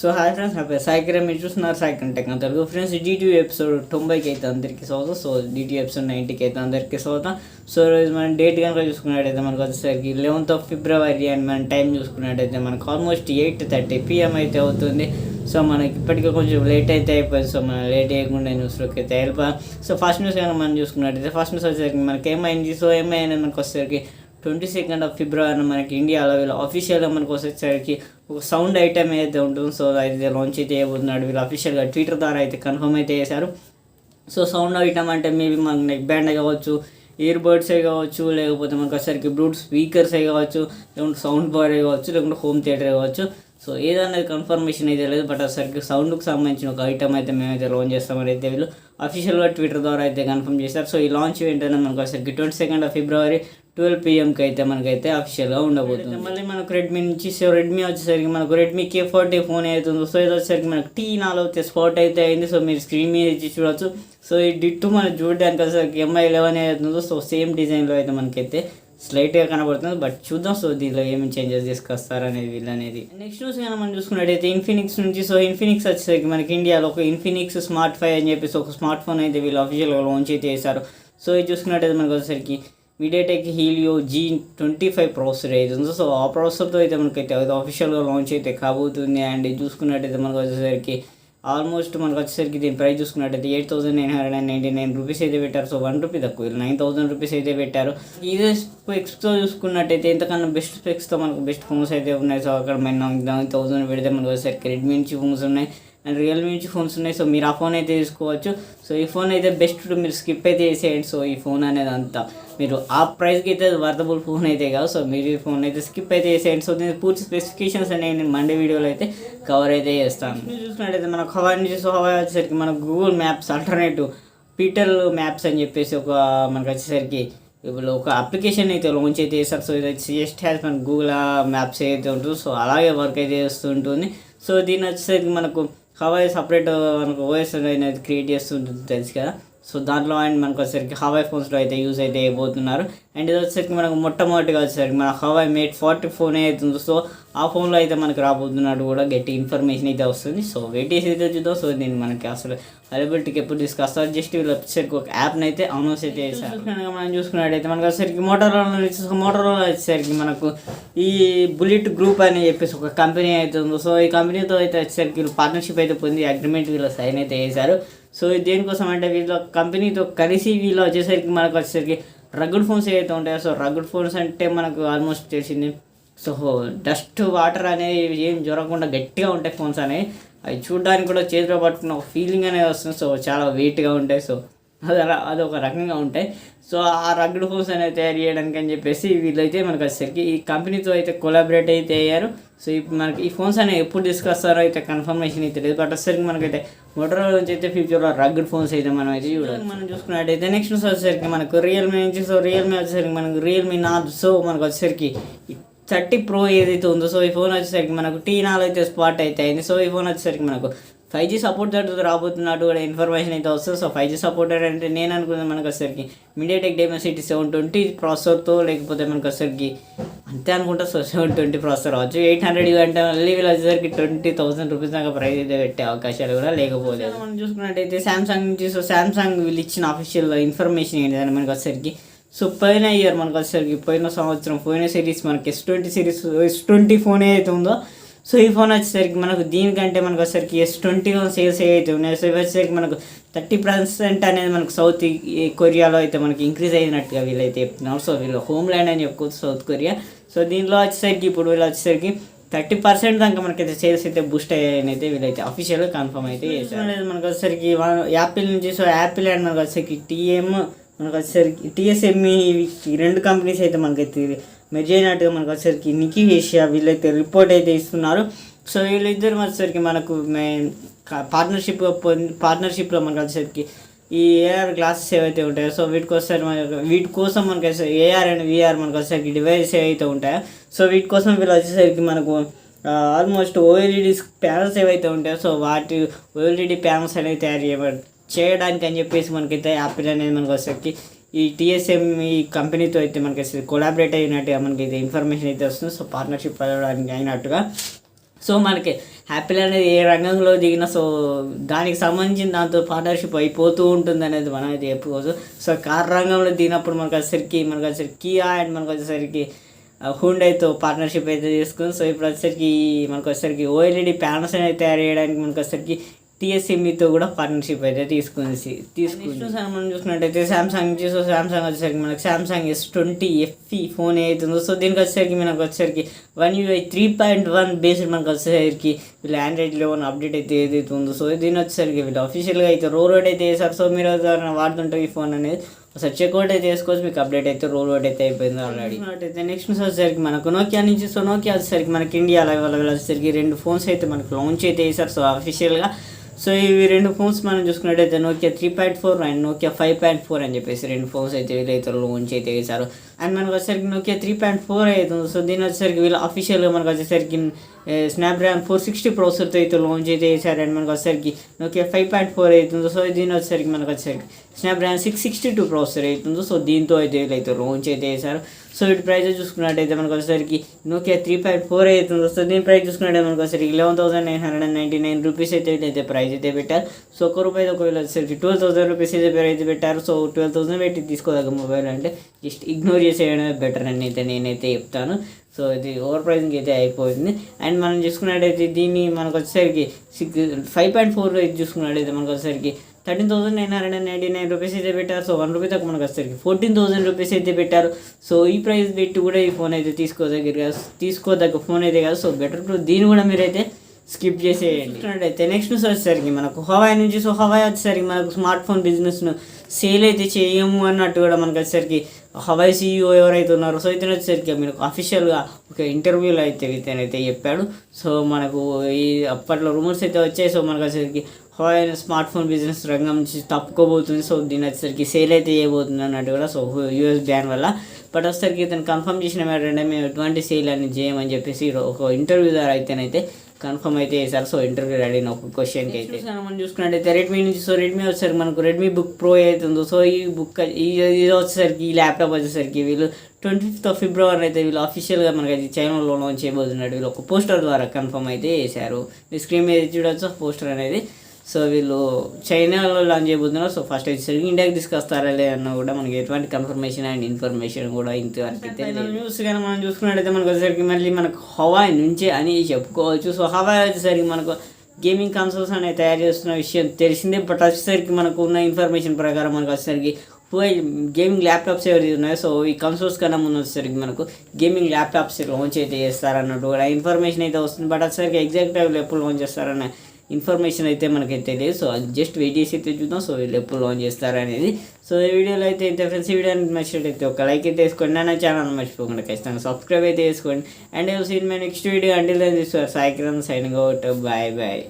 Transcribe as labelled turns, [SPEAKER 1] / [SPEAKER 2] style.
[SPEAKER 1] So hi friends, నా పేరు సాయికిరణ్. మీరు చూస్తున్నారు Saikiran tech Telugu. Friends, DTU episode 90కి అయితే అందరికీ స్వాగతం. సో DTU ఎపిసోడ్ 90కి అయితే అందరికీ స్వాగతం. సో రోజు మనం డేట్ కనుక చూసుకున్నట్టయితే మనకు వచ్చేసరికి 11th February అండ్ మనం టైం చూసుకున్నట్టయితే మనకు ఆల్మోస్ట్ 8:30 PM అయితే అవుతుంది. సో మనకి ఇప్పటికీ కొంచెం లేట్ అయితే అయిపోయింది. సో మనం లేట్ చేయకుండా న్యూస్లోకి అయితే వెళ్ళిపోయాం. సో ఫస్ట్ న్యూస్ కనుక మనం చూసుకున్నట్టయితే ఫస్ట్ న్యూస్ వచ్చేసరికి మనకి ఏమైంది. సో ఏమై అనేది మనకు వచ్చేసరికి 22nd February మనకి ఇండియాలో వీళ్ళు అఫీషియల్గా మనకు వచ్చేసరికి ఒక సౌండ్ ఐటమ్ ఏదైతే ఉంటుందో సో అయితే లాంచ్ అయితే చేయబోతున్నాడు. వీళ్ళు అఫీషియల్గా ట్విట్టర్ ద్వారా అయితే కన్ఫర్మ్ అయితే చేశారు. సో సౌండ్ ఐటమ్ అంటే మేబీ మనకు నెక్ బ్యాండ్ కావచ్చు, ఇయర్ బడ్సే కావచ్చు, లేకపోతే మనకు వచ్చేసరికి బ్లూటూత్ స్పీకర్సే కావచ్చు, లేకుంటే సౌండ్ బార్ కావచ్చు, లేకుంటే హోమ్ థియేటర్ కావచ్చు. సో ఏదనేది కన్ఫర్మేషన్ అయితే లేదు. బట్ వచ్చేసరికి సౌండ్కి సంబంధించిన ఒక ఐటమ్ అయితే మేమైతే లాంచ్ చేస్తామని అయితే వీళ్ళు అఫీషియల్గా ట్విట్టర్ ద్వారా అయితే కన్ఫర్మ్ చేశారు. సో ఈ లాంచ్ ఏంటంటే మనకు వచ్చేసరికి 22nd February 12 PMకి అయితే మనకైతే అఫీషియల్గా ఉండబోతుంది. మళ్ళీ మనకు రెడ్మీ నుంచి సో రెడ్మీ వచ్చేసరికి మనకు రెడ్మీ K40 ఫోన్ అవుతుందో సో ఇది వచ్చేసరికి మనకు T4 అయితే స్పాట్ అయితే అయింది. సో మీరు స్క్రీన్ మీద ఇచ్చి చూడవచ్చు. సో ఈ డిట్టు మనం చూడడానికి వచ్చేసరికి MI11 అవుతుందో సో సేమ్ డిజైన్లో అయితే మనకైతే స్లైట్గా కనబడుతుంది. బట్ చూద్దాం సో దీనిలో ఏమి చేంజెస్ తీసుకొస్తారు అనేది వీళ్ళనేది. నెక్స్ట్ న్యూస్ కానీ మనం చూసుకున్నట్టయితే ఇన్ఫినిక్స్ నుంచి సో ఇన్ఫినిక్స్ వచ్చేసరికి మనకి ఇండియాలో ఒక ఇన్ఫినిక్స్ స్మార్ట్ 5 అని చెప్పేసి ఒక స్మార్ట్ ఫోన్ అయితే వీళ్ళు అఫీషియల్గా లాంచ్ అయితే చేశారు. సో ఇది చూసుకున్నట్టయితే మనకు వచ్చేసరికి మీడియాటెక్ హీలియో G25 ప్రాసెసర్ అవుతుంది. సో ఆ ప్రాసెసర్తో అయితే మనకైతే అఫీషియల్గా లాంచ్ అయితే కాబోతుంది. అండ్ ఇది చూసుకున్నట్టయితే మనకు వచ్చేసరికి ఆల్మోస్ట్ మనకు వచ్చేసరికి దీని ప్రైస్ చూసుకున్నట్టయితే 8,999 రూపీస్ అయితే పెట్టారు. సో 1 రూపీ తక్కువ 9,000 రూపీస్ అయితే పెట్టారు. ఇదే స్పెక్స్తో చూసుకున్నట్టయితే ఎంతకన్నా బెస్ట్ స్పెక్స్తో మనకు బెస్ట్ ఫోన్స్ అయితే ఉన్నాయి. సో అక్కడ మన 9,000 పెడితే మనకు వచ్చేసరికి రెడ్మీ నుంచి ఫోన్స్ ఉన్నాయి అండ్ రియల్మీ నుంచి ఫోన్స్ ఉన్నాయి. సో మీరు ఆ ఫోన్ అయితే తీసుకోవచ్చు. సో ఈ ఫోన్ అయితే బెస్ట్ మీరు స్కిప్ అయితే చేసేయండి. సో ఈ ఫోన్ అనేది అంతా మీరు ఆ ప్రైస్కి అయితే వర్తబుల్ ఫోన్ అయితే కాదు. సో మీరు ఈ ఫోన్ అయితే స్కిప్ అయితే చేసేయండి. సో దీని పూర్తి స్పెసిఫికేషన్స్ అనేవి నేను మండే వీడియోలో అయితే కవర్ అయితే చేస్తాను. చూసుకున్నట్టయితే మనకు హవాయి నుంచి సో హవాయి వచ్చేసరికి మనకు Google maps alternative Peter maps అని చెప్పేసి ఒక మనకు వచ్చేసరికి ఇప్పుడు ఒక అప్లికేషన్ అయితే లాంచ్ అయితే చేస్తారు. సో ఇది జస్ట్ హ్యాస్ మన గూగుల్ మ్యాప్స్ అయితే ఉంటుందో సో అలాగే వర్క్ అయితే చేస్తూ ఉంటుంది. సో దీని వచ్చేసరికి మనకు హవాయి సపరేట్ మనకు ఓఎస్ అనేది క్రియేట్ చేస్తుంటుంది తెలుసు కదా. సో దాంట్లో అండ్ మనకు వచ్చేసరికి హవాయి ఫోన్స్లో అయితే యూజ్ అయితే అయిపోతున్నారు. అండ్ ఇది వచ్చేసరికి మనకు మొట్టమొదటిగా వచ్చేసరికి మన హవాయి మేట్ 40 ఫోన్ అవుతుంది. సో ఆ ఫోన్లో అయితే మనకు రాబోతున్నట్టు కూడా గట్టి ఇన్ఫర్మేషన్ అయితే వస్తుంది. సో వెయిట్ చేసి అయితే చూద్దాం. సో దీన్ని మనకి అసలు అవైలబిలిటీకి ఎప్పుడు తీసుకొస్తారు. జస్ట్ వీళ్ళు వచ్చేసరికి ఒక యాప్ని అయితే అనౌన్స్ అయితే చేశారు. మనం చూసుకున్నట్టయితే మనకు వచ్చేసరికి మోటరోలా వచ్చేసరికి మనకు ఈ బుల్లెట్ గ్రూప్ అని చెప్పేసి ఒక కంపెనీ అయితే ఉందో. సో ఈ కంపెనీతో అయితే వచ్చేసరికి వీళ్ళు పార్ట్నర్షిప్ అయితే పొంది అగ్రిమెంట్ వీళ్ళు సైన్ అయితే చేశారు. సో దేనికోసం అంటే వీళ్ళ కంపెనీతో కలిసి వీళ్ళు వచ్చేసరికి మనకు వచ్చేసరికి రగ్గుడ్ ఫోన్స్ ఏవైతే ఉంటాయో సో రగ్గుడ్ ఫోన్స్ అంటే మనకు ఆల్మోస్ట్ తెలిసింది. సో డస్ట్ వాటర్ అనేది ఏం జరగకుండా గట్టిగా ఉంటాయి ఫోన్స్ అనేవి. అవి చూడడానికి కూడా చేతిలో పట్టుకున్న ఒక ఫీలింగ్ అనేది వస్తుంది. సో చాలా వెయిట్గా ఉంటాయి. సో అది ఒక రకంగా ఉంటాయి. సో ఆ రగ్గుడ్ ఫోన్స్ అనేది తయారు చేయడానికి అని చెప్పేసి వీళ్ళైతే మనకు వచ్చేసరికి ఈ కంపెనీతో అయితే కొలాబరేట్ అయితే అయ్యారు. సో ఇప్పుడు మనకి ఈ ఫోన్స్ అనేవి ఎప్పుడు తీసుకొస్తారో అయితే కన్ఫర్మేషన్ అయితే లేదు. బట్ వచ్చేసరికి మనకైతే మోటరోలా నుంచి అయితే ఫ్యూచర్లో రగ్గుడ్ ఫోన్స్ అయితే మనం అయితే చూడాలి. మనం చూసుకున్నట్టయితే నెక్స్ట్ వచ్చేసరికి మనకు రియల్మీ నుంచి సో రియల్మీ వచ్చేసరికి మనకు రియల్మీ నార్జ్ సో మనకు వచ్చేసరికి 30 Pro ఏదైతే ఉందో సో ఈ ఫోన్ వచ్చేసరికి మనకు T4 అయితే స్పాట్ అయితే అయింది. సో ఈ ఫోన్ వచ్చేసరికి మనకు 5G సపోర్టెడ్ రాబోతున్నట్టు కూడా ఇన్ఫర్మేషన్ అయితే వస్తుంది. సో 5G సపోర్టెడ్ అంటే నేను అనుకున్నాను మనకు వచ్చేసరికి మీడియాటెక్ డైమెన్సిటీ 720 ప్రాసెసర్తో లేకపోతే మనకు వచ్చేసరికి అంతే అనుకుంటా. సో 720 ప్రాసెసర్ అవచ్చు. 800 అంటే మళ్ళీ వీళ్ళు వచ్చేసరికి 20,000 రూపీస్ దాకా ప్రైస్ అయితే పెట్టే అవకాశాలు కూడా లేకపోలేదు. మనం చూసుకున్నట్టయితే శాంసంగ్ నుంచి సో శాంసంగ్ వీళ్ళు ఇచ్చిన అఫీషియల్ ఇన్ఫర్మేషన్ ఏంటంటే మనకు వచ్చేసరికి సో పోయిన ఇయర్ మనకు వచ్చేసరికి పోయిన సంవత్సరం పోయిన సిరీస్ మనకి S20 సిరీస్ S20 ఫోన్ ఏదైతే ఉందో సో ఈ ఫోన్ వచ్చేసరికి మనకు దీనికంటే మనకు వచ్చేసరికి S21 సేల్స్ ఏవైతే ఉన్నాయో సో ఇవి వచ్చేసరికి మనకు 30% అనేది మనకు సౌత్ కొరియాలో అయితే మనకి ఇంక్రీజ్ అయినట్టుగా వీళ్ళైతే చెప్తున్నారు. సో వీళ్ళు హోమ్ ల్యాండ్ అని చెప్పుకోవచ్చు సౌత్ కొరియా. సో దీనిలో వచ్చేసరికి ఇప్పుడు వీళ్ళు వచ్చేసరికి 30% దాకా మనకైతే సేల్స్ అయితే బూస్ట్ అయ్యాయని అయితే వీళ్ళైతే అఫీషియల్గా కన్ఫర్మ్ అయితే చేశారు. మనకు వచ్చేసరికి యాపిల్ నుంచి సో యాపిల్ అండ్ మనకు వచ్చేసరికి మనకు వచ్చేసరికి TSME ఈ రెండు కంపెనీస్ అయితే మనకైతే మెర్జ్ అయినట్టుగా మనకు వచ్చేసరికి నికీ ఏషియా వీళ్ళైతే రిపోర్ట్ అయితే ఇస్తున్నారు. సో వీళ్ళిద్దరు వచ్చేసరికి మనకు పార్ట్నర్షిప్లో మనకు వచ్చేసరికి ఈ AR గ్లాసెస్ ఏవైతే ఉంటాయో సో వీటి కోసం మనకి AR అండ్ VR మనకు వచ్చేసరికి డివైసెస్ ఏవైతే ఉంటాయో సో వీటి కోసం వీళ్ళు వచ్చేసరికి మనకు ఆల్మోస్ట్ OLED ప్యానల్స్ ఏవైతే ఉంటాయో సో వాటి OLED ప్యానల్స్ అనేవి తయారు చేయడానికి అని చెప్పేసి మనకైతే యాపిల్ అనేది మనకు వచ్చేసరికి ఈ TSME కంపెనీతో అయితే మనకి కొలాబరేట్ అయినట్టుగా మనకైతే ఇన్ఫర్మేషన్ అయితే వస్తుంది. సో పార్ట్నర్షిప్ అవ్వడానికి అయినట్టుగా సో మనకి యాపిల్ అనేది ఏ రంగంలో దిగినా సో దానికి సంబంధించిన దాంతో పార్ట్నర్షిప్ అయిపోతూ ఉంటుంది అనేది మనం అయితే చెప్పుకోవచ్చు. సో కార్ రంగంలో దిగినప్పుడు మనకు వచ్చేసరికి కియా అండ్ మనకు వచ్చేసరికి హుండైతో పార్ట్నర్షిప్ అయితే చేసుకుంది. సో ఇప్పుడు మనకు వచ్చేసరికి ఓఎల్ఈడి ప్యానల్స్ అనేది తయారు చేయడానికి మనకు వచ్చేసరికి టీఎస్ఎంఈతో కూడా పార్ట్నర్షిప్ అయితే తీసుకుంది. మనం చూసుకున్నట్టయితే సామ్సంగ్ వచ్చేసరికి మనకి సామ్సంగ్ S20 FE ఫోన్ అవుతుందో సో దీనికి వచ్చేసరికి One UI 3.1 బేస్డ్ మనకు వచ్చేసరికి వీళ్ళు Android 11 అప్డేట్ అయితే ఏదైతే ఉందో సో దీని వచ్చేసరికి వీళ్ళు అఫీషియల్గా అయితే రోల్ అవుట్ అయితే చేశారు. సో మీరు వాడుతుంటే ఈ ఫోన్ అనేది ఒకసారి చెక్అవుట్ అయితే చేసుకోవచ్చు, మీకు అప్డేట్ అయితే రోల్ అవుట్ అయితే అయిపోయింది ఆల్రెడీ. అయితే నెక్స్ట్ వచ్చేసరికి మనకు నోకియా నుంచి సో నోకియా వచ్చేసరికి మనకి ఇండియా లెవెల్ వచ్చేసరికి 2 ఫోన్స్ అయితే మనకు లాంచ్ అయితే చేశారు సో అఫీషియల్గా. సో ఇవి 2 ఫోన్స్ మనం చూసుకున్నట్టయితే నోకియా 3.4 అండ్ నోకియా 5.4 అని చెప్పేసి 2 ఫోన్స్ అయితే వీళ్ళైతే లాంచ్ అయితే వేశారు. అండ్ మనకు వచ్చేసరికి నోకియా 3.4 అవుతుంది. సో దీని వచ్చేసరికి వీళ్ళు అఫీషియల్గా మనకు వచ్చేసరికి స్నాప్డ్రాగన్ 460 ప్రాసెసర్తో అయితే లాంచ్ అయితే చేశారు. అండ్ మనకు వచ్చేసరికి నోకియా 5.4 అవుతుంది. సో దీని వచ్చేసరికి మనకు వచ్చేసరికి స్నాప్డ్రాగన్ 662 ప్రాసెసర్ అవుతుందో సో దీంతో అయితే వీళ్ళైతే లాంచ్ అయితే చేశారు. సో వీటి ప్రైస్ చూసుకున్నట్టయితే మనకు వచ్చేసరికి నోకియా 3.4 అవుతుందో సో దీని ప్రైస్ చూసుకున్నట్టయితే మనకు వచ్చేసరికి 11,999 రూపీస్ అయితే ప్రైస్ అయితే పెట్టారు. సో ₹1 ఒకవేళ వచ్చేసరికి 12,000 రూపీస్ అయితే ప్రైస్ పెట్టారు. సో 12,000 పెట్టి తీసుకోదగ్గ మొబైల్ అంటే జస్ట్ ఇగ్నోర్ చేసేయడమే బెటర్ అని అయితే నేనైతే చెప్తాను. సో ఇది ఓవర్ ప్రైజింగ్ అయితే అయిపోయింది. అండ్ మనం చూసుకున్నట్టయితే దీన్ని మనకు వచ్చేసరికి 5.4 అయితే చూసుకున్నట్టయితే మనకు వచ్చేసరికి 13,999 రూపీస్ అయితే పెట్టారు. సో ₹1 తక్కువ మనకు వచ్చేసరికి 14,000 రూపీస్ అయితే పెట్టారు. సో ఈ ప్రైస్ పెట్టి కూడా ఈ ఫోన్ అయితే తీసుకోదగ్గ ఫోన్ అయితే కాదు. సో బెటర్ దీన్ని కూడా మీరైతే స్కిప్ చేసేయండి. అయితే నెక్స్ట్ న్యూస్ వచ్చేసరికి మనకు హవాయి నుంచి సో హవాయి వచ్చేసరికి మనకు స్మార్ట్ ఫోన్ బిజినెస్ను సేల్ అయితే చేయము అన్నట్టు కూడా మనకు వచ్చేసరికి హవాయి CEO ఎవరైతే ఉన్నారో సో ఇతను వచ్చేసరికి మనకు అఫీషియల్గా ఒక ఇంటర్వ్యూలో అయితే ఇతనైతే చెప్పాడు. సో మనకు ఈ అప్పట్లో రూమర్స్ అయితే వచ్చాయి. సో మనకు వచ్చేసరికి హవాయి స్మార్ట్ ఫోన్ బిజినెస్ రంగం నుంచి తప్పుకోబోతుంది. సో దీని వచ్చేసరికి సేల్ అయితే చేయబోతుంది అన్నట్టు కూడా సో US బ్యాన్ వల్ల. బట్ వచ్చేసరికి ఇతను కన్ఫర్మ్ చేసిన ఏంటంటే మేము ఎటువంటి సేల్ అని చేయమని చెప్పేసి ఒక ఇంటర్వ్యూ ద్వారా అయితేనైతే కన్ఫర్మ్ అయితే చేశారు. సో ఇంటర్వ్యూ అడిగిన ఒక క్వశ్చన్కి అయితే మనం చూసుకున్నట్టయితే రెడ్మీ నుంచి సో రెడ్మీ వచ్చేసరికి మనకు రెడ్మీ బుక్ ప్రో అవుతుందో సో ఈ ఇది వచ్చేసరికి ఈ ల్యాప్టాప్ వచ్చేసరికి వీళ్ళు 25th ఫిబ్రవరి అయితే వీళ్ళు అఫీషియల్గా మనకి చైనాలో లాంచ్ చేయబోతున్నట్టు వీళ్ళు ఒక పోస్టర్ ద్వారా కన్ఫర్మ్ అయితే చేశారు. మీ స్క్రీన్ మీద చూడవచ్చు పోస్టర్ అనేది. సో వీళ్ళు చైనాలో లాంచ్ చేయబోతున్నారు. సో ఫస్ట్ వచ్చేసరికి ఇండియాకి తీసుకొస్తారా లేదన్నా కూడా మనకి ఎటువంటి కన్ఫర్మేషన్ అండ్ ఇన్ఫర్మేషన్ కూడా ఇంతవరకు అయితే న్యూస్ కానీ మనం చూసుకున్నట్టయితే మనకు వచ్చేసరికి మళ్ళీ మనకు హవాయి నుంచే అని చెప్పుకోవచ్చు. సో హవాయి వచ్చేసరికి మనకు గేమింగ్ కన్సోల్స్ అనేది తయారు చేస్తున్న విషయం తెలిసిందే. బట్ వచ్చేసరికి మనకు ఉన్న ఇన్ఫర్మేషన్ ప్రకారం మనకు వచ్చేసరికి గేమింగ్ ల్యాప్టాప్స్ ఎవరి ఉన్నాయో సో ఈ కన్సోల్స్ కన్నా ముందు వచ్చేసరికి మనకు గేమింగ్ ల్యాప్టాప్స్ లాంచ్ అయితే చేస్తారన్నట్టు కూడా ఇన్ఫర్మేషన్ అయితే వస్తుంది. బట్ వచ్చేసరికి ఎగ్జాక్ట్ టైంలో ఎప్పుడు లాంచ్ చేస్తారన్న ఇన్ఫర్మేషన్ అయితే మనకైతే తెలియదు. సో అది జస్ట్ వెయిట్ చేసి అయితే చూద్దాం. సో వీళ్ళు ఎప్పుడు లాంచ్ చేస్తారనేది. సో ఈ వీడియోలో అయితే ఇంత ఫ్రెండ్స్, ఈ వీడియో నచ్చినట్లయితే ఒక లైక్ అయితే వేసుకోండి. నా ఛానల్ మర్చిపోకుండా ఖచ్చితంగా సబ్స్క్రైబ్ అయితే చేసుకోండి. And see in my next video until then this was Sai Kiran signing out. Bye bye.